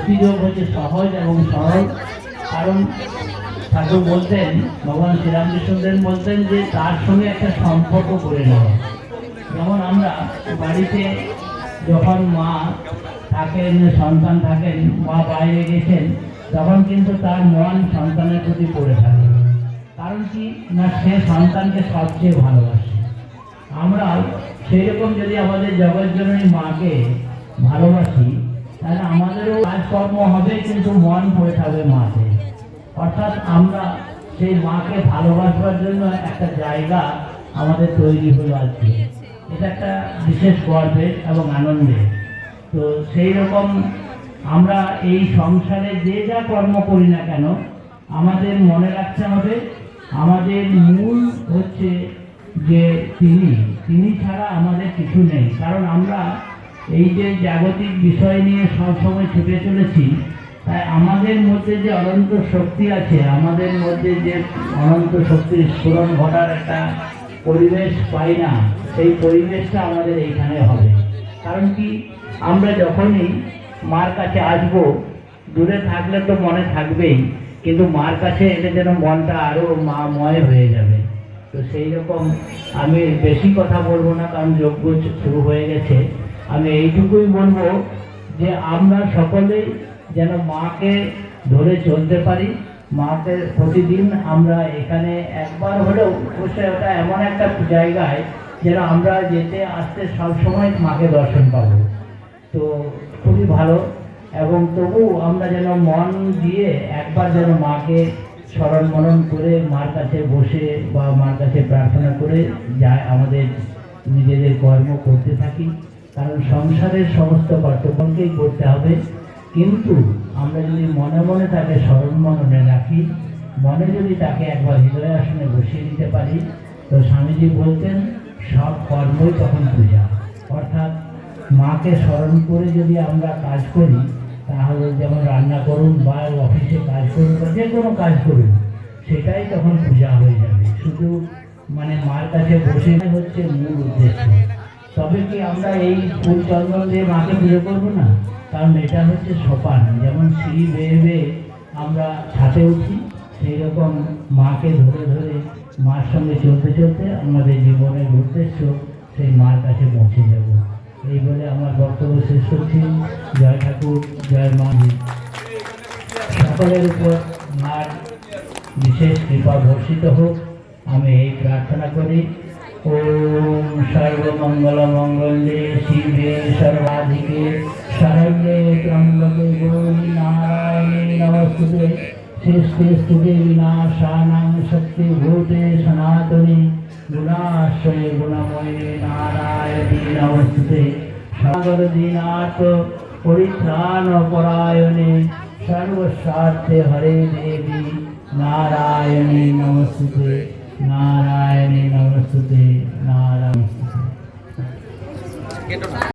ভক্তিযোগ হচ্ছে সহজ এবং সরল। কারণ ঠাকুর বলতেন, ভগবান শ্রীরামকৃষ্ণদেব বলতেন যে তার সঙ্গে একটা সম্পর্ক করে নেওয়া। যেমন আমরা বাড়িতে যখন মা থাকেন, সন্তান থাকেন, মা বাইরে গেছেন, তখন কিন্তু তার মন সন্তানের প্রতি পড়ে থাকে। কারণ কি না, সে সন্তানকে সবচেয়ে ভালোবাসে। আমরা সেই রকম যদি আমাদের জগৎজননী মাকে ভালোবাসি, তাহলে আমাদেরও কাজকর্ম হবে, কিন্তু মন পড়ে থাকবে মাকে। অর্থাৎ আমরা সেই মাকে ভালোবাসবার জন্য একটা জায়গা আমাদের তৈরি হলো আজকে। এটা একটা বিশেষ গর্বের এবং আনন্দের। তো সেই রকম আমরা এই সংসারে যে যা কর্ম করি না কেন, আমাদের মনে রাখতে হবে আমাদের মূল হচ্ছে যে তিনি ছাড়া আমাদের কিছু নেই। কারণ আমরা এই যে জাগতিক বিষয় নিয়ে সবসময় ছুটে চলেছি, তাই আমাদের মধ্যে যে অনন্ত শক্তি আছে, আমাদের মধ্যে যে অনন্ত শক্তির স্ফুরণ ঘটার একটা পরিবেশ পাই না, সেই পরিবেশটা আমাদের এইখানে হবে। কারণ কি, আমরা যখনই মার কাছে আসবো, দূরে থাকলে তো মনে থাকবেই, কিন্তু মার কাছে এলে যেন মনটা আরও মাময় হয়ে যাবে। তো সেই রকম আমি বেশি কথা বলবো না, কারণ যজ্ঞ শুরু হয়ে গেছে। আমি এইটুকুই বলবো যে আমরা সকলেই যেন মাকে ধরে চলতে পারি। মাকে প্রতিদিন আমরা এখানে একবার হলেও বসে, ওটা এমন একটা জায়গায় যেন আমরা যেতে আসতে সবসময় মাকে দর্শন পাবো। তো খুবই ভালো। এবং তবু আমরা যেন মন দিয়ে একবার যেন মাকে স্মরণ মনন করে মার কাছে বসে বা মার কাছে প্রার্থনা করে যায় আমাদের নিজেদের কর্ম করতে থাকি। কারণ সংসারের সমস্ত কর্তব্যকেই করতে হবে, কিন্তু আমরা যদি মনে মনে তাকে স্মরণ মননে রাখি, মনে যদি তাকে একবার হৃদয় আসনে বসিয়ে দিতে পারি, তো স্বামীজি বলতেন সব কর্মই তখন পূজা। অর্থাৎ মাকে স্মরণ করে যদি আমরা কাজ করি, তাহলে যেমন রান্না করুন বা অফিসে কাজ করুন বা যে কোনো কাজ করুন, সেটাই তখন পূজা হয়ে যাবে। শুধু মানে মার কাছে বসে হচ্ছে মূল উদ্দেশ্য। তবে কি আমরা এই ফুল চন্দন দিয়ে মাকে পুজো করবো না? কারণ এটা হচ্ছে সোপান। যেমন সিঁড়ি বেয়ে বেয়ে আমরা ছাদে উঠি, সেই রকম মাকে ধরে ধরে মার সঙ্গে চলতে চলতে আমাদের জীবনের উদ্দেশ্য সেই মার কাছে পৌঁছে যাব। এই বলে আমার বক্তব্য শেষ করছি। জয় ঠাকুর, জয় মা। সকলের উপর মার বিশেষ কৃপা বর্ষিত হোক, আমি এই প্রার্থনা করি। ওম সর্বমঙ্গল মঙ্গলে শিবে সর্বাধিকে শরণ্যে ত্র্যম্বকে গৌরী নারায়ণে নমস্তুতে। সৃষ্টি স্থিতি বিনাশানাং শক্তিভূতে সনাতনে গুণাশ্রয়ে গুণময়ে নারায়ণী নমস্তুতে। সাগর দীনাথ পরিত্রাণ পরায়ণে সর্বস্বার্থে হরে দেবী নারায়ণী নমস্তুতে। नारायणी नमस्ते नारायण।